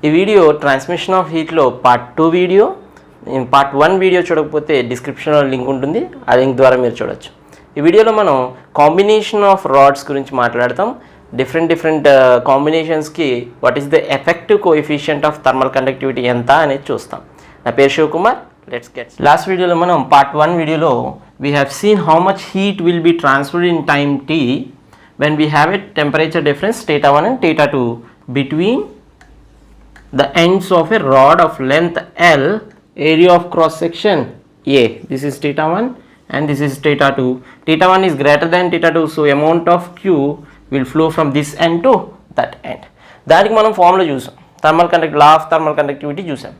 ఈ video transmission of హీట్లో part 2 video. Part 1 video చూడకపోతే డిస్క్రిప్షన్లో లింక్ ఉంటుంది, ఆ లింక్ ద్వారా మీరు చూడొచ్చు. ఈ వీడియోలో మనం కాంబినేషన్ ఆఫ్ రాడ్స్ గురించి మాట్లాడతాం. డిఫరెంట్ కాంబినేషన్స్కి what is the effective coefficient of thermal conductivity ఎంత అనేది చూస్తాం. నా పేరు శివకుమార్. Let's get. లాస్ట్ వీడియోలో మనం పార్ట్ 1 వీడియోలో we have seen how much heat will be transferred in time t when we have a temperature difference θ1 and θ2 between the ends of a rod of length L, area of cross section A. This is θ1 and this is θ2. θ1 is greater than θ2, so amount of Q will flow from this end to that end. దానికి మనం formula చూసాం, law of thermal conductivity చూసాం.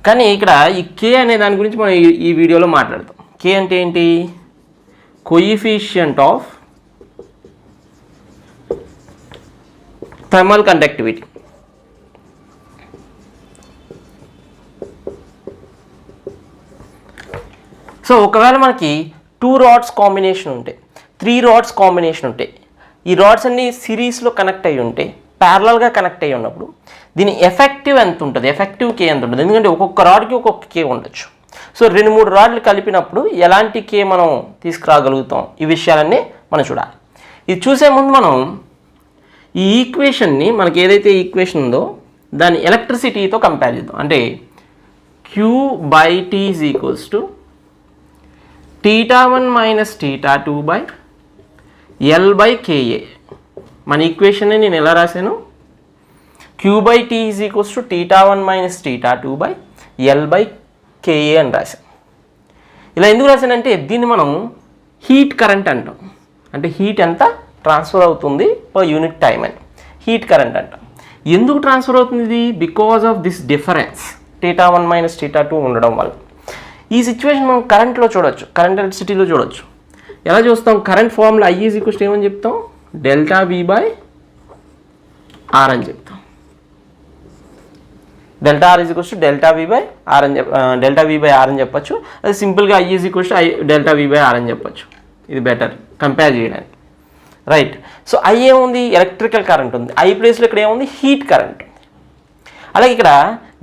కానీ ఇక్కడ ఈ K అనే దాని గురించి మనం ఈ వీడియోలో మాట్లాడతాం. K అంటే ఏంటి? Coefficient of thermal conductivity. So ఒకవేళ మనకి 2 రాడ్స్ కాంబినేషన్ ఉంటాయి, 3 రాడ్స్ కాంబినేషన్ ఉంటాయి, ఈ రాడ్స్ అన్ని సిరీస్లో కనెక్ట్ అయ్యి ఉంటాయి, ప్యారలల్గా కనెక్ట్ అయ్యి ఉన్నప్పుడు దీని ఎఫెక్టివ్ ఎంత ఉంటుంది, ఎఫెక్టివ్ K ఎంత ఉంటుంది? ఎందుకంటే ఒక్కొక్క రాడ్కి ఒక్కొక్క K ఉండొచ్చు. సో 2-3 రాడ్లు కలిపినప్పుడు ఎలాంటి K మనం తీసుకురాగలుగుతాం, ఈ విషయాలన్నీ మనం చూడాలి. ఇది చూసే ముందు మనం ఈ ఈక్వేషన్ని, మనకి ఏదైతే ఈక్వేషన్ ఉందో దాన్ని ఎలక్ట్రిసిటీతో కంపేర్ చేద్దాం. అంటే Q/T is equals to θ1 minus θ2 by L/Ka. మన ఈక్వేషన్ని నేను ఎలా రాశాను? Q/T is equals to θ1 minus θ2 by L/Ka అని రాశాను. ఇలా ఎందుకు రాశానంటే దీన్ని మనం హీట్ కరెంట్ అంటాం. అంటే హీట్ ఎంత ట్రాన్స్ఫర్ అవుతుంది పర్ యూనిట్ టైం అని హీట్ కరెంట్ అంటాం. ఎందుకు ట్రాన్స్ఫర్ అవుతుంది ఇది? Because of this difference θ1 minus θ2 ఉండడం వల్ల. ఈ సిచ్యువేషన్ మనం కరెంట్లో చూడొచ్చు, కరెంట్ ఎలక్ట్రిసిటీలో చూడొచ్చు. ఎలా చూస్తాం? Current formula I is equals to ఏమని చెప్తాం? ΔV/R అని చెప్తాం. ΔR is equals to ΔV/R అని చెప్పచ్చు. అది సింపుల్గా I is equals to ΔV/R అని చెప్పచ్చు. ఇది బెటర్ కంపేర్ చేయడానికి, రైట్? సో I ఏముంది? ఎలక్ట్రికల్ కరెంట్ ఉంది. I ప్లేస్లో ఇక్కడ ఏముంది? హీట్ కరెంట్ ఉంది. అలాగే ఇక్కడ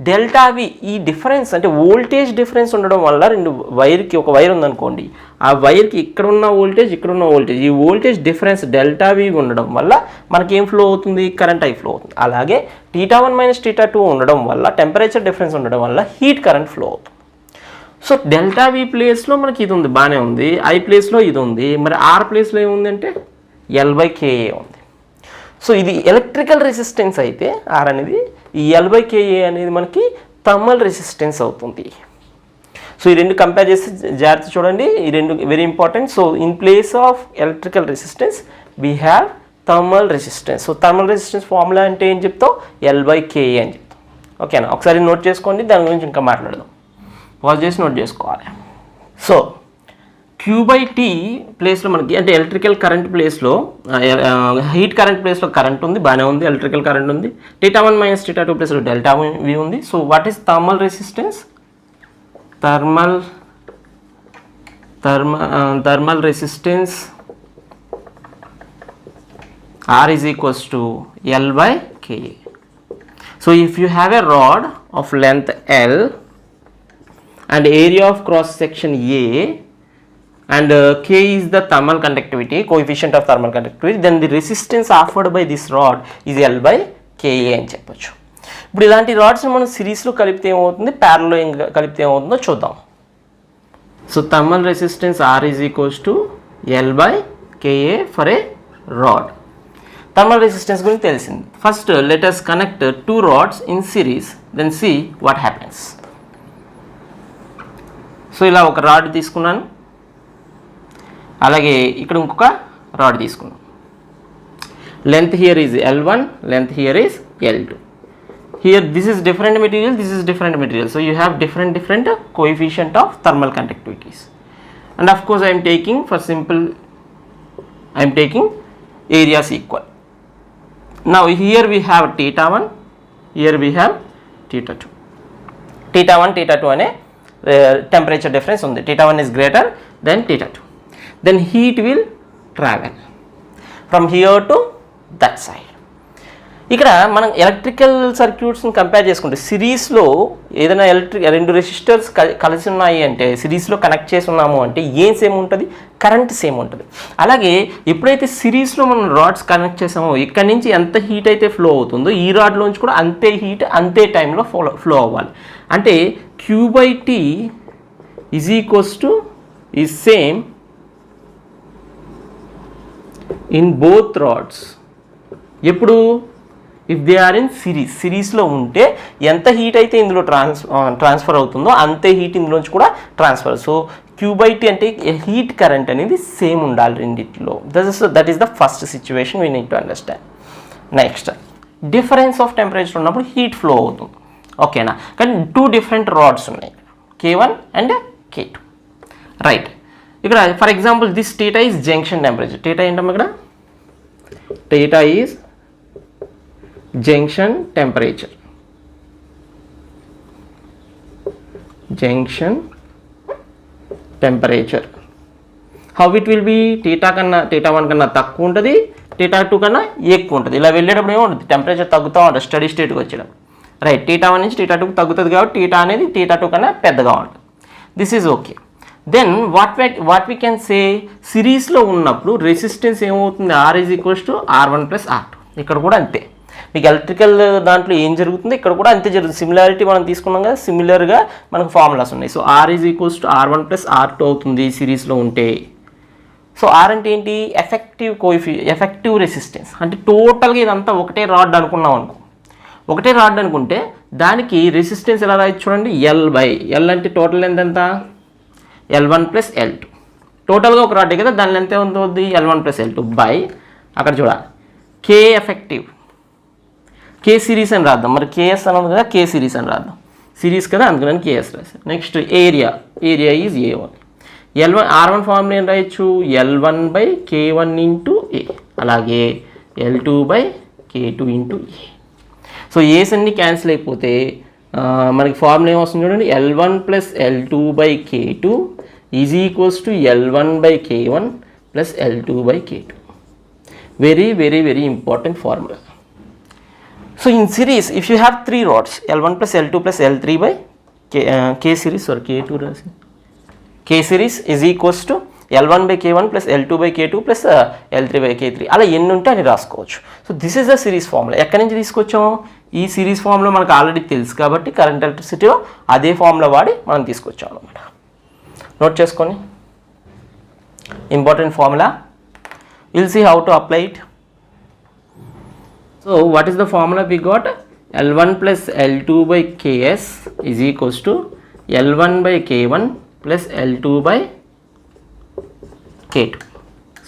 ΔV, ఈ డిఫరెన్స్ అంటే వోల్టేజ్ డిఫరెన్స్ ఉండడం వల్ల వైర్కి, ఒక వైర్ ఉందనుకోండి, ఆ వైర్కి ఇక్కడ ఉన్న వోల్టేజ్, ఇక్కడ ఉన్న వోల్టేజ్, ఈ వోల్టేజ్ డిఫరెన్స్ ΔV ఉండడం వల్ల మనకి ఏం ఫ్లో అవుతుంది? కరెంట్ I ఫ్లో అవుతుంది. అలాగే θ1 మైనస్ θ2 ఉండడం వల్ల, టెంపరేచర్ డిఫరెన్స్ ఉండడం వల్ల హీట్ కరెంట్ ఫ్లో అవుతుంది. సో ΔV ప్లేస్లో మనకి ఇది ఉంది, బాగానే ఉంది. I ప్లేస్లో ఇది ఉంది. మరి R ప్లేస్లో ఏముంది అంటే L/Ka ఉంది. సో ఇది ఎలక్ట్రికల్ రెసిస్టెన్స్ అయితే R అనేది, ఈ L/Ka అనేది మనకి థర్మల్ రెసిస్టెన్స్ అవుతుంది. సో ఈ రెండు కంపేర్ చేస్తే జాగ్రత్త చూడండి, ఈ రెండు very important. So in place of electrical resistance we have thermal resistance. So thermal resistance formula అంటే ఏం చెప్తాం? L/Ka అని చెప్తాం. ఓకేనా? ఒకసారి నోట్ చేసుకోండి, దాని గురించి ఇంకా మాట్లాడదాం. పాజ్ చేసి నోట్ చేసుకోవాలి. సో Q/T ప్లేస్లో మనకి, అంటే ఎలక్ట్రికల్ కరెంట్ ప్లేస్లో, హీట్ కరెంట్ ప్లేస్లో కరెంట్ ఉంది, బాగానే ఉంది, ఎలక్ట్రికల్ కరెంట్ ఉంది. θ1 మైనస్ θ2 ప్లేస్లో ΔV ఉంది. So what is thermal resistance? Thermal resistance R is equals to L/Ka. So if you have a rod of length L and area of cross section A, and K is the thermal conductivity, coefficient of thermal conductivity, then the resistance offered by this rod is L/Ka అని చెప్పొచ్చు. ఇప్పుడు ఇలాంటి రాడ్స్ని మనం సిరీస్లో కలిపితే ఏమవుతుంది, ప్యారల్లో కలిపితే ఏమవుతుందో చూద్దాం. So thermal resistance R is equals to L/Ka for a rod. Thermal resistance గురించి తెలిసింది. First let us connect 2 rods in series, then see what happens. So ఇలా ఒక రాడ్ తీసుకున్నాను, అలాగే ఇక్కడ ఇంకొక రాడ్ తీసుకున్నాం. Length here is L1, length here is L2. Here this is different material, this is different material. So you have different coefficient of thermal conductivities. And of course I'm taking for simple, I'm taking areas equal. Now here we have θ1, here we have θ2. θ1 θ2 అనే temperature difference ఉంది. θ1 is greater than θ2. Then heat will travel from here to that side. ఇక్కడ మనం electrical సర్క్యూట్స్ని compare చేసుకుంటే సిరీస్లో ఏదైనా రెండు resistors కలిసి ఉన్నాయి అంటే సిరీస్లో కనెక్ట్ చేసి ఉన్నాము అంటే ఏం సేమ్ ఉంటుంది, కరెంట్ సేమ్ ఉంటుంది. అలాగే ఎప్పుడైతే సిరీస్లో మనం రాడ్స్ కనెక్ట్ చేసామో ఇక్కడ నుంచి ఎంత హీట్ అయితే ఫ్లో అవుతుందో ఈ రాడ్లోంచి కూడా అంతే హీట్ అంతే టైంలో ఫ్లో అవ్వాలి. అంటే Q/T is same in both rods. ఎప్పుడు? ఇఫ్ దే ఆర్ ఇన్ సిరీస్లో ఉంటే ఎంత హీట్ అయితే ఇందులో ట్రాన్స్ఫర్ అవుతుందో అంతే హీట్ ఇందులోంచి కూడా ట్రాన్స్ఫర్. సో Q/T అంటే హీట్ కరెంట్ అనేది సేమ్ ఉండాలి రెండిట్లో. That is the first situation we need to understand. Next, difference of temperature ఉన్నప్పుడు హీట్ ఫ్లో అవుతుంది. ఓకేనా? కానీ 2 డిఫరెంట్ రాడ్స్ ఉన్నాయి, K1 అండ్ K2. రైట్. ఇక్కడ for example this θ is junction temperature. θ ఏంటమ్మా ఇక్కడ? θ is junction temperature. Junction temperature. How it will be? θ1 కన్నా తక్కువ ఉంటుంది, θ2 కన్నా ఎక్కువ ఉంటుంది. ఇలా వెళ్ళేటప్పుడు ఏముంటుంది? టెంపరేచర్ తగ్గుతూ ఉంటుంది స్టడీ స్టేట్కి వచ్చేటప్పుడు. రైట్. θ1 నుంచి θ2కి తగ్గుతుంది కాబట్టి θ అనేది θ2 కన్నా పెద్దగా ఉంటుంది. This is okay. Then what we can say, సిరీస్లో ఉన్నప్పుడు రెసిస్టెన్స్ ఏమవుతుంది? R is equals to R1 plus R2. ఇక్కడ కూడా అంతే. మీకు ఎలక్ట్రికల్ దాంట్లో ఏం జరుగుతుంది ఇక్కడ కూడా అంతే జరుగుతుంది. సిమిలారిటీ మనం తీసుకున్నాం కదా, సిమిలర్గా మనకు ఫార్ములాస్ ఉన్నాయి. So R is equals to R1 plus R2 అవుతుంది సిరీస్లో ఉంటే. సో R అంటే ఏంటి? Effective resistance. అంటే టోటల్గా ఇదంతా ఒకటే రాడ్ అనుకున్నాం అనుకో. ఒకటే రాడ్ అనుకుంటే దానికి రెసిస్టెన్స్ ఎలా రాయొచ్చు చూడండి, L అంటే టోటల్ ఎంత? L1 plus L2. టోటల్గా ఒక రాడ్ కదా, దాని ఎంత అవుతుంది? L1 ప్లస్ L2 బై అక్కడ చూడాలి K ఎఫెక్టివ్. K సిరీస్ అని రాద్దాం. మరి KS అని ఉంది కదా, K సిరీస్ అని రాద్దాం. సిరీస్ కదా, అందుకని KS రాశాను. Next area is A1. R1 formula ఏం రాయొచ్చు? L1 by K1 into A. అలాగే L2 by K2 into A. So A's అన్ని క్యాన్సిల్ అయిపోతే మనకి ఫార్ములా ఏమొస్తుంది చూడండి, L1 plus L2 by K2 is equals to L1 by K1 plus L2 by K2. Very very very important formula. So in series, if you have 3 rods, L1 plus L2 plus L3 by K series or K2 K series is equals to L1 by K1 plus L2 by K2 plus L3 by K3. అలా ఎన్ని ఉంటే అని రాసుకోవచ్చు. So this is the series formula. ఎక్కడి నుంచి తీసుకొచ్చాము? ఈ series formula మనకు ఆల్రెడీ తెలుసు కాబట్టి కరెంట్ ఎలక్ట్రిసిటీలో అదే ఫార్ములా వాడి మనం తీసుకొచ్చాము అనమాట. నోట్ చేసుకోండి, important formula. Will see how to apply it. So what is the formula we got? L1 plus L2 by Ks is equals to L1 by K1 plus L2 by K2.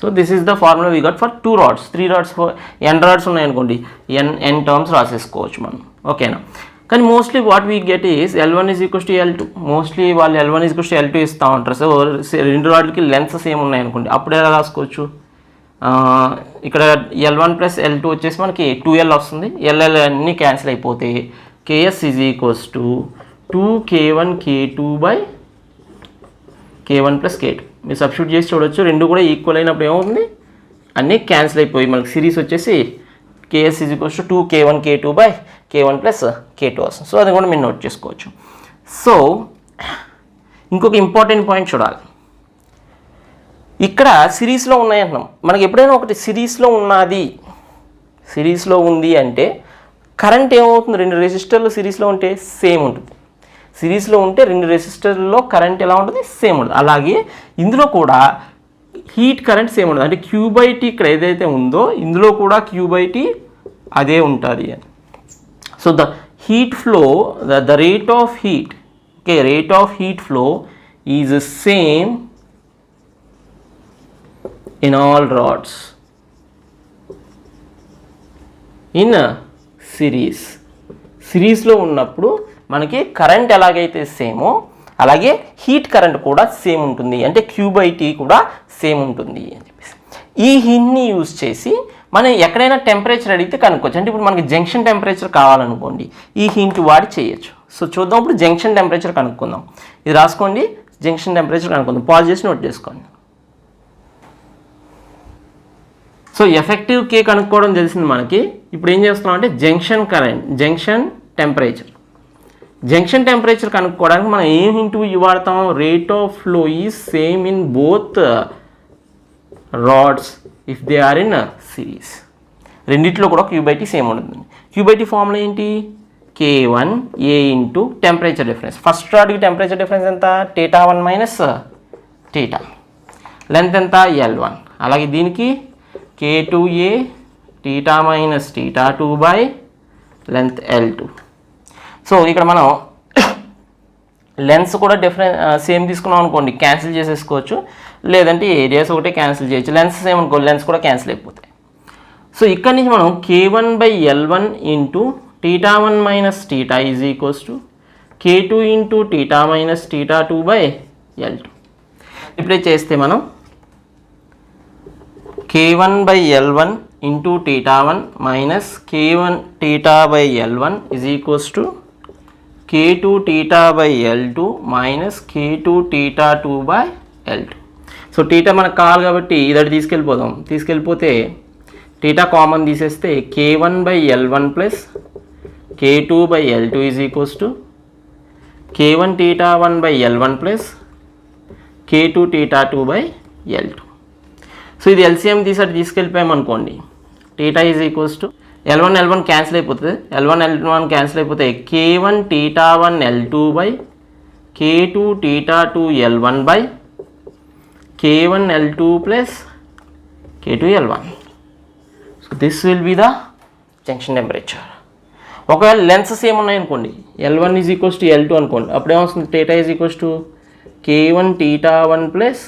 So this is the formula we got for 2 rods. 3 rods for n rods ఉన్నాయి అనుకోండి, n terms రాసేసుకోవచ్చు మనం. ఓకేనా? కానీ mostly what we get is L1 is equals to L2. Mostly వాళ్ళు L1 is equals to L2 ఇస్తూ ఉంటారు. So 2 రాడ్లకి lens same ఉన్నాయి అనుకోండి, అప్పుడు ఎలా రాసుకోవచ్చు? ఇక్కడ L1 ప్లస్ L2 వచ్చేసి మనకి 2L వస్తుంది. LL అన్నీ క్యాన్సిల్ అయిపోతే KS is equals to 2K1 K2 by K1 plus K2. మీరు సబ్స్టిట్యూట్ చేసి చూడొచ్చు, రెండు కూడా ఈక్వల్ అయినప్పుడు ఏమవుతుంది? అన్నీ క్యాన్సిల్ అయిపోయి మనకి సిరీస్ వచ్చేసి KS is equals to 2K1 K2 by K1 plus K2 వస్తుంది. సో అది కూడా మీరు నోట్ చేసుకోవచ్చు. సో ఇంకొక ఇంపార్టెంట్ పాయింట్ చూడాలి. ఇక్కడ సిరీస్లో ఉన్నాయి అంటున్నాం. మనకి ఎప్పుడైనా ఒకటి సిరీస్లో ఉంది అంటే కరెంట్ ఏమవుతుంది? 2 రెసిస్టర్లు సిరీస్లో ఉంటే సేమ్ ఉంటుంది. సిరీస్లో ఉంటే 2 రెసిస్టర్లలో కరెంట్ ఎలా ఉంటుంది? సేమ్ ఉంటుంది. అలాగే ఇందులో కూడా హీట్ కరెంట్ సేమ్ ఉంటుంది. అంటే Q/T ఇక్కడ ఏదైతే ఉందో ఇందులో కూడా Q/T అదే ఉంటుంది అని. So the heat flow, the rate of heat, okay, rate of heat flow is same in all rods in సిరీస్లో ఉన్నప్పుడు మనకి కరెంట్ ఎలాగైతే సేమో అలాగే హీట్ కరెంట్ కూడా సేమ్ ఉంటుంది. అంటే Q/T కూడా సేమ్ ఉంటుంది అని చెప్పేసి ఈ హింట్ని యూజ్ చేసి మనం ఎక్కడైనా టెంపరేచర్ అడిగితే కనుక్కోవచ్చు. అంటే ఇప్పుడు మనకి జంక్షన్ టెంపరేచర్ కావాలనుకోండి, ఈ హింట్ వాడి చేయొచ్చు. సో చూద్దాం, ఇప్పుడు జంక్షన్ టెంపరేచర్ కనుక్కుందాం. ఇది రాసుకోండి, జంక్షన్ టెంపరేచర్ కనుక్కుందాం. పాజ్ చేసి నోట్ చేసుకోండి. సో ఎఫెక్టివ్ కే కనుక్కోవడం తెలిసింది మనకి. ఇప్పుడు ఏం చేస్తున్నాం అంటే జంక్షన్ కరెంట్, జంక్షన్ టెంపరేచర్ కనుక్కోవడానికి మనం ఏం ఇంటూ వాడతాం, rate of flow is same in both rods if they are in series. రెండిట్లో కూడా Q/T సేమ్ ఉంటుంది. Q/T ఫార్ములా ఏంటి, K1A into temperature difference. First రాడ్కి టెంపరేచర్ డిఫరెన్స్ ఎంత, θ1 మైనస్ θ, లెంత్ ఎంత L1. అలాగే దీనికి K2A θ minus θ2 by length L2. So ఇక్కడ మనం లెన్స్ కూడా సేమ్ తీసుకున్నాం అనుకోండి, క్యాన్సిల్ చేసేసుకోవచ్చు. లేదంటే ఏరియాస్ ఒకటే క్యాన్సిల్ చేయొచ్చు. లెన్స్ సేమ్ అనుకో, లెన్స్ కూడా క్యాన్సిల్ అయిపోతాయి. సో ఇక్కడ నుంచి మనం K1/L1 into θ1 minus θ is equals to K2 into θ minus θ2 by L2. ఇప్పుడే చేస్తే మనం K1/L1 into θ1 minus K1 θ/L1 is equals to K2 θ/L2 minus K2 θ2 by L2. So θ మనకు కావాలి కాబట్టి ఇదటి తీసుకెళ్ళిపోతే θ కామన్ తీసేస్తే K1/L1 plus K2/L2 is equals to K1 θ1/L1 plus K2 θ2 by L2. So ఇది LCM తీసుకెళ్ళిపోయామనుకోండి, θ is equals to L1 cancel అయిపోతుంది. L1 cancel అయిపోతే K1 θ1 L2 by K2 θ2 L1 by K1 L2 plus K2 L1. So this will be the junction temperature. ఒకవేళ lengths same ఉన్నాయనుకోండి, L1 is equals to L2 అనుకోండి, అప్పుడు ఏమొస్తుంది, θ is equals to K1 θ1 plus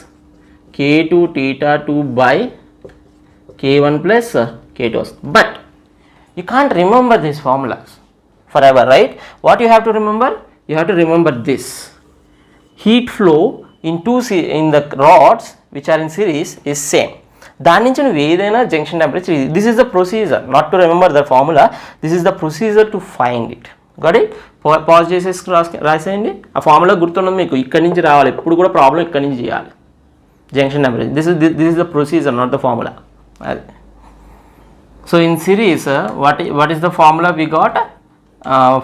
K2 θ2 by K1 plus K2 వస్తుంది. But you can't remember these formulas forever, right? What you have to remember? You have to remember this. Heat flow in the rods which are in series is same. దాని నుంచి నువ్వు ఏదైనా junction temperature, this is the procedure, not to remember the formula, this is the procedure to find it. Got it? Pause చేసేసి రాసేయండి. ఆ formula గుర్తున్నది మీకు, ఇక్కడి నుంచి రావాలి, ఎప్పుడు కూడా ప్రాబ్లం ఇక్కడి నుంచి చేయాలి. Junction temperature, this is the procedure, not the formula. అది. So in series, what is the formula we got?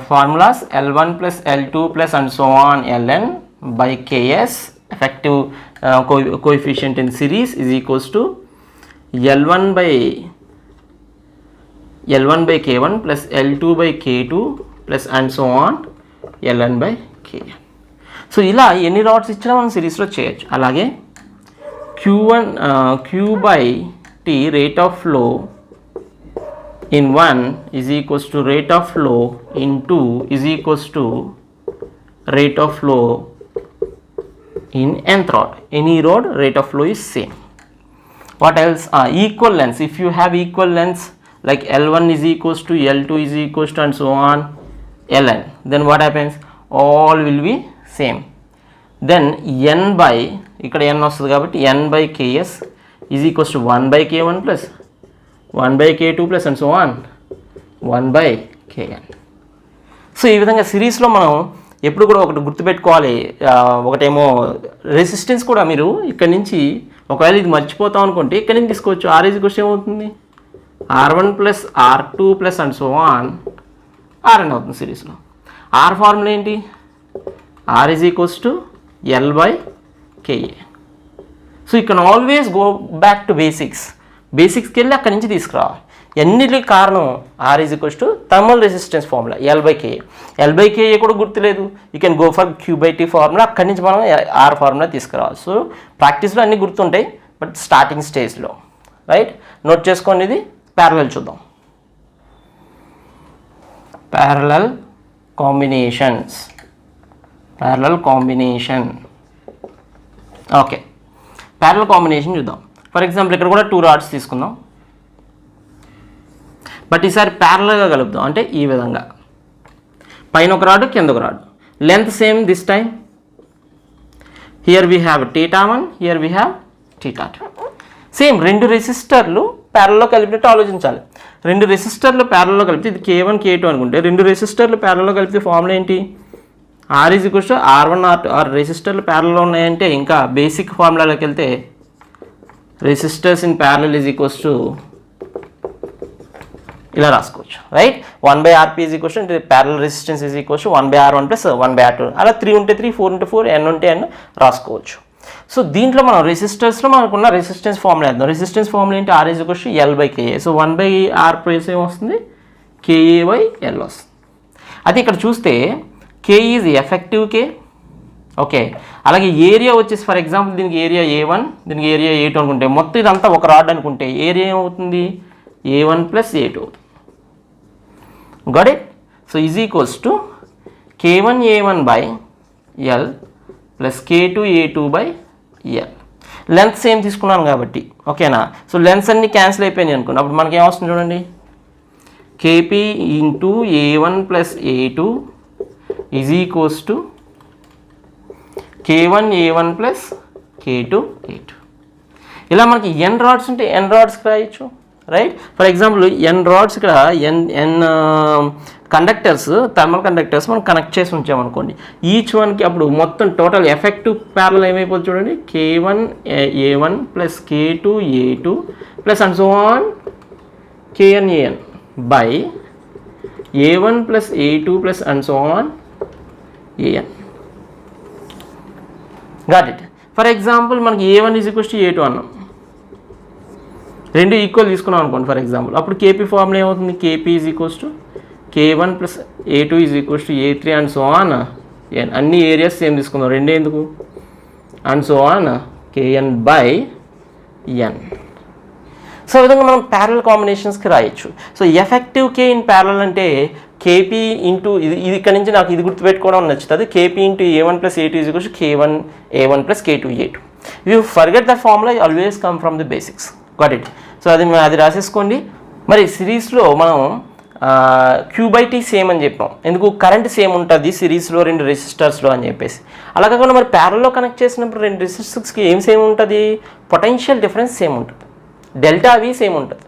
Formulas L1 plus L2 plus and so on Ln by Ks, effective coefficient in series, is equals to L1 by K1 plus L2 by K2 plus and so on Ln by K. So ఇలా ఎన్ని rods ఇచ్చినా మనం సిరీస్లో చేయొచ్చు. అలాగే Q/T rate of flow in 1 is equals to rate of flow in 2 is equals to rate of flow in nth rod. Any rod rate of flow is same. What else? Equal lengths. If you have equal lengths like L1 is equals to L2 is equals to and so on Ln, then what happens? All will be same. Then n by, ఇక్కడ n వస్తుంది కాబట్టి n by Ks is equals to 1 by K1 plus 1 by K2 plus and so on 1 by Kn. So ఈ విధంగా సిరీస్లో మనం ఎప్పుడు కూడా ఒకటి గుర్తుపెట్టుకోవాలి. ఒకటేమో రెసిస్టెన్స్ కూడా మీరు ఇక్కడ నుంచి ఒకవేళ ఇది మర్చిపోతాం అనుకుంటే ఇక్కడ నుంచి తీసుకోవచ్చు. R ఈజ్ ఈక్వల్స్ ఏమవుతుంది, R1 plus R2 plus and so on Rn అవుతుంది సిరీస్లో. R ఫార్ములా ఏంటి, R is equals to L by Ka. So you can always go back to బేసిక్స్కి వెళ్ళి అక్కడి నుంచి తీసుకురావాలి. ఎన్నిటికి కారణం R is equals to thermal resistance formula L/Ka. L/Ka కూడా గుర్తులేదు, you can go for Q/T formula, అక్కడి నుంచి మనం R ఫార్ములా తీసుకురావాలి. సో ప్రాక్టీస్లో అన్నీ గుర్తుంటాయి, బట్ స్టార్టింగ్ స్టేజ్లో, రైట్? నోట్ చేసుకోండి. ఇది ప్యారలల్ చూద్దాం. Parallel combination. Okay, parallel combination చూద్దాం. ఫర్ ఎగ్జాంపుల్ ఇక్కడ కూడా 2 రాడ్స్ తీసుకుందాం, బట్ ఈసారి ప్యారలల్గా కలుపుదాం. అంటే ఈ విధంగా పైన ఒక రాడ్, కింద ఒక rod, length same this time. Here we have θ1, here we have θ2. Same రెండు రెసిస్టర్లు ప్యారల్లో కలిపినట్టు ఆలోచించాలి. రెండు రెసిస్టర్లు ప్యారల్లో కలిపితే ఇది K1 K2 అనుకుంటే, రెండు రెసిస్టర్లు ప్యారల్లో కలిపితే ఫార్ములా ఏంటి, R is equals to R1 R2. Or రెసిస్టర్లు ప్యారల్లో ఉన్నాయంటే ఇంకా బేసిక్ ఫార్ములాలోకి వెళ్తే resistors in parallel is equals to ఇలా రాసుకోవచ్చు, right. 1/rp is equals to parallel resistance is equals to 1/r1 plus 1/r2. అలా 3 ఉంటే 3, 4 ఉంటే 4, n ఉంటే n రాసుకోవచ్చు. సో దీంట్లో మనం రెసిస్టర్స్లో మనకున్న రెసిస్టెన్స్ ఫార్ములా వేద్దాం. రెసిస్టెన్స్ ఫార్ములా ఏంటి? R is equals to L/Ka. So 1/r place ఏమొస్తుంది? Ka/L వస్తుంది. అది ఇక్కడ చూస్తే K is effective K, okay. అలాగే ఏరియా వచ్చేసి ఫర్ ఎగ్జాంపుల్ దీనికి ఏరియా A1, దీనికి ఏరియా A2 అనుకుంటే, మొత్తం ఇదంతా ఒక రాడ్ అనుకుంటే ఏరియా ఏమవుతుంది? A1 ప్లస్ A2 అవుతుంది. Got it? So is equals to K1A1/L plus K2A2/L. Length same తీసుకున్నాను కాబట్టి, ఓకేనా. సో లెంత్స్ అన్ని క్యాన్సిల్ అయిపోయినాయి అనుకోండి. అప్పుడు మనకి ఏమొస్తుంది చూడండి, KP into A1 plus A2 is equals to K1A1 plus K2A2. ఇలా మనకి n రాడ్స్ ఉంటే n రాడ్స్కి రాయొచ్చు, right. For example n rods ఇక్కడ n కండక్టర్స్, థర్మల్ కండక్టర్స్ మనం కనెక్ట్ చేసి ఉంచామనుకోండి. ఈచ్ వన్కి అప్పుడు మొత్తం టోటల్ ఎఫెక్టివ్ ప్యారలల్ ఏమైపోతుంది చూడండి, K1A1 plus K2A2 plus and so on KNAN by A1 plus A2 plus and so on AN. Got it? For example మనకి A1 is equals to A2 అన్నాం, రెండు equal తీసుకున్నాం అనుకోండి ఫర్ ఎగ్జాంపుల్. అప్పుడు KP formula ఏమవుతుంది? KP is equals to K1 plus A2 is equals to A3 and so on N. అన్ని areas same తీసుకుందాం, రెండే ఎందుకు, and so on KN/N. So ఈ విధంగా మనం ప్యారలల్ కాంబినేషన్స్కి రాయొచ్చు. So effective K in parallel అంటే KP ఇంటూ ఇది ఇక్కడ నుంచి నాకు ఇది గుర్తుపెట్టుకోవడం నచ్చుతుంది. KP into A1 plus A2 is equals to K1A1 plus K2A2. You forget the formula, always come from the basics. Got it? So అది రాసేసుకోండి. మరి సిరీస్లో మనం Q/T సేమ్ అని చెప్పాం, ఎందుకు? కరెంట్ సేమ్ ఉంటుంది సిరీస్లో రెండు రెసిస్టర్స్లో అని చెప్పేసి. అలా కాకుండా మరి ప్యారల్లో కనెక్ట్ చేసినప్పుడు రెండు రెసిస్టర్స్కి ఏం సేమ్ ఉంటుంది? పొటెన్షియల్ డిఫరెన్స్ సేమ్ ఉంటుంది, ΔV సేమ్ ఉంటుంది.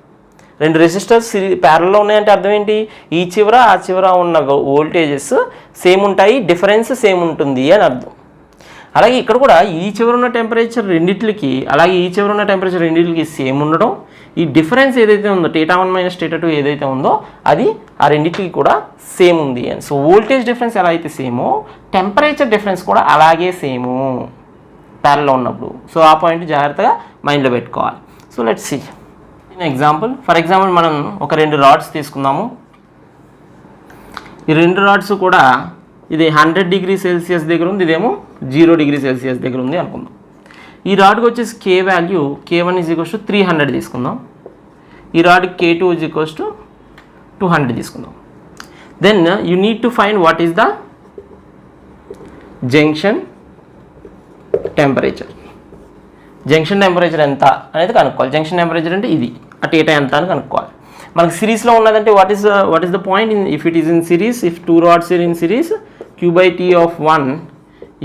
రెండు రెసిస్టర్స్ ప్యారల్లో ఉన్నాయంటే అర్థం ఏంటి? ఈ చివర ఆ చివర ఉన్న వోల్టేజెస్ సేమ్ ఉంటాయి, డిఫరెన్స్ సేమ్ ఉంటుంది అని అర్థం. అలాగే ఇక్కడ కూడా ఈ చివర ఉన్న టెంపరేచర్ రెండింటికి, అలాగే ఈ చివర ఉన్న టెంపరేచర్ రెండింటికి సేమ్ ఉండడం, ఈ డిఫరెన్స్ ఏదైతే ఉందో θ1 మైనస్ θ2 ఏదైతే ఉందో అది ఆ రెండింటికి కూడా సేమ్ ఉంది అని. సో వోల్టేజ్ డిఫరెన్స్ ఎలా అయితే సేమో టెంపరేచర్ డిఫరెన్స్ కూడా అలాగే సేము ప్యారల్లో ఉన్నప్పుడు. సో ఆ పాయింట్ జాగ్రత్తగా మైండ్లో పెట్టుకోవాలి. So let's see example. For example మనం ఒక రెండు రాడ్స్ తీసుకుందాము. ఈ రెండు రాడ్స్ కూడా ఇది 100 డిగ్రీ సెల్సియస్ దగ్గర ఉంది, ఇదేమో 0 డిగ్రీ సెల్సియస్ దగ్గర ఉంది అనుకుందాం. ఈ రాడ్కి వచ్చేసి K value K1 is equals to 300 తీసుకుందాం. ఈ రాడ్కి K2 ఈజ్ ఈక్వల్స్ టు 200 తీసుకుందాం. Then you need to find what is the junction temperature. Junction temperature ఎంత అనేది కనుక్కోవాలి. జంక్షన్ టెంపరేచర్ అంటే ఇది, ఆ θ ఎంత అని కనుక్కోవాలి. మనకి సిరీస్లో ఉన్నదంటే what is the point in if it is in series, if two rods are in series Q/T of 1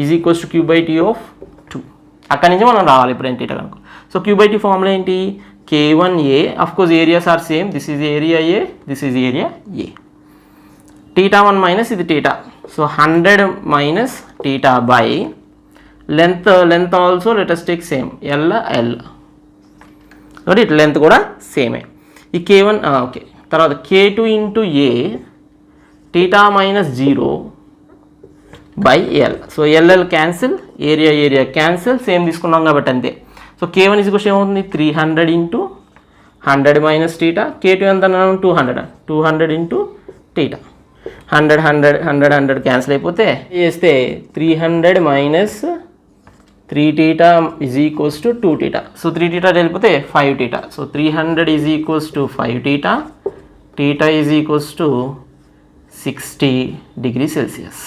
is equals to Q/T of 2. అక్కడి నుంచి మనం రావాలి ఇప్పుడు ఏంటి కనుక. సో Q/T ఫార్ములా ఏంటి? K1A, of course areas are same, this is area A, this is area A. θ1 minus ఇది θ, so 100 minus θ by length also let us take same L. కాబట్టి ఇట్లా లెంత్ కూడా సేమే. ఈ K1 ఓకే. తర్వాత K2 into A θ minus 0 by L. So LL cancel, area cancel, same తీసుకున్నాం కాబట్టి అంతే. సో K1 ఈజ్ ఈక్వల్స్ ఏమవుతుంది? 300 ఇంటూ 100 మైనస్ θ. K2 ఎంత అన్నాను? 200 ఇంటూ θ. 100 క్యాన్సిల్ అయిపోతే చేస్తే 300 minus 3θ is equals to 2θ. So 3θ వెళ్ళిపోతే 5θ. So 300 is equals to 5θ. θ is equals to 60 degree Celsius.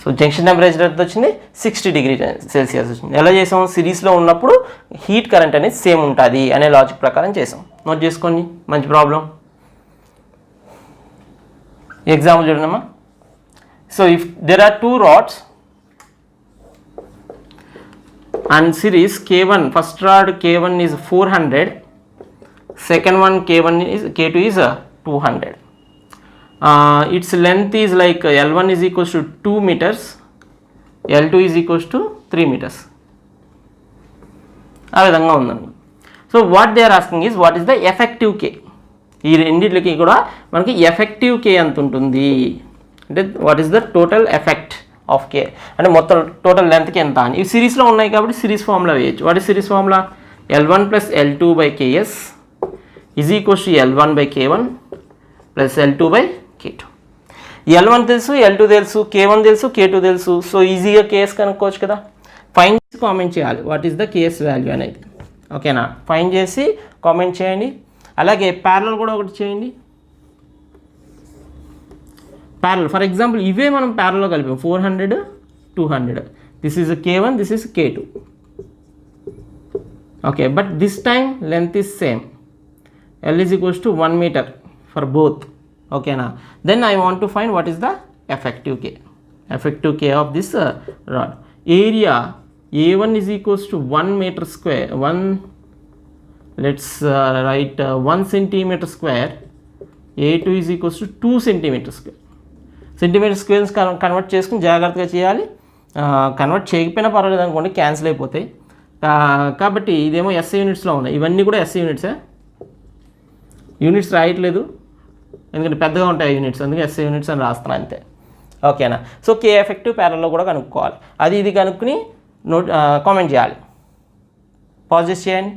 So junction temperature ఎంత వచ్చింది? 60 డిగ్రీ సెల్సియస్ వచ్చింది. ఎలా చేసాం? సిరీస్లో ఉన్నప్పుడు హీట్ కరెంట్ అనేది సేమ్ ఉంటుంది అనే లాజిక్ ప్రకారం చేసాం. నోట్ చేసుకోండి, మంచి ప్రాబ్లం. ఎగ్జాంపుల్ చూడమ్మా. So if there are two rods and series K1, first rod K1 is 400, second one K2 is 200. Its length is like L1 is equals to 2 meters, L2 is equals to 3 meters. ఆ విధంగా ఉందండి. So what they are asking is what is the effective K. ఈ రెండింటికి కూడా మనకి effective కే ఎంత ఉంటుంది అంటే what is the total effect of K అంటే మొత్తం టోటల్ లెంత్కి ఎంత అని. ఇవి సిరీస్లో ఉన్నాయి కాబట్టి సిరీస్ ఫార్ములా వేయచ్చు. What is series formula? L1 + L2/Ks is equals to L1 / K1 + L2/K2. L1 తెలుసు, L2 తెలుసు, K1 తెలుసు, K2 తెలుసు. సో ఈజీగా కేఎస్ కనుక్కోవచ్చు కదా. ఫైన్ చేసి కామెంట్ చేయాలి what is the KS value అనేది. ఓకేనా, ఫైన్ చేసి కామెంట్ చేయండి. అలాగే ప్యారలల్ కూడా ఒకటి చేయండి. ప్యారలల్ ఫర్ ఎగ్జాంపుల్ ఇవే మనం ప్యారల్లో కలిపాం 400 200. This is K1, this is K2. Okay, but this time length is same. L is equals to 1 meter for both. Okay na, then I want to find what is the effective K. Effective K of this rod. Area A1 is equals to 1 meter square. Let's write 1 centimeter square. A2 is equals to 2 centimeter square. Centimeter squares convert చేసుకుని జాగ్రత్తగా చేయాలి. Convert చేయకపోయినా పర్వాలేదు అనుకోండి, cancel అయిపోతాయి. కాబట్టి ఇదేమో SI యూనిట్స్లో ఉన్నాయి, ఇవన్నీ కూడా SI యూనిట్సే. యూనిట్స్ రాయట్లేదు ఎందుకంటే పెద్దగా ఉంటాయి యూనిట్స్, అందుకే SI యూనిట్స్ అని రాస్తాను అంతే. ఓకేనా, సో కే ఎఫెక్టివ్ ప్యారల్లో కూడా కనుక్కోవాలి. అది ఇది కనుక్కుని కామెంట్ చేయాలి. పాజ్ చేయండి.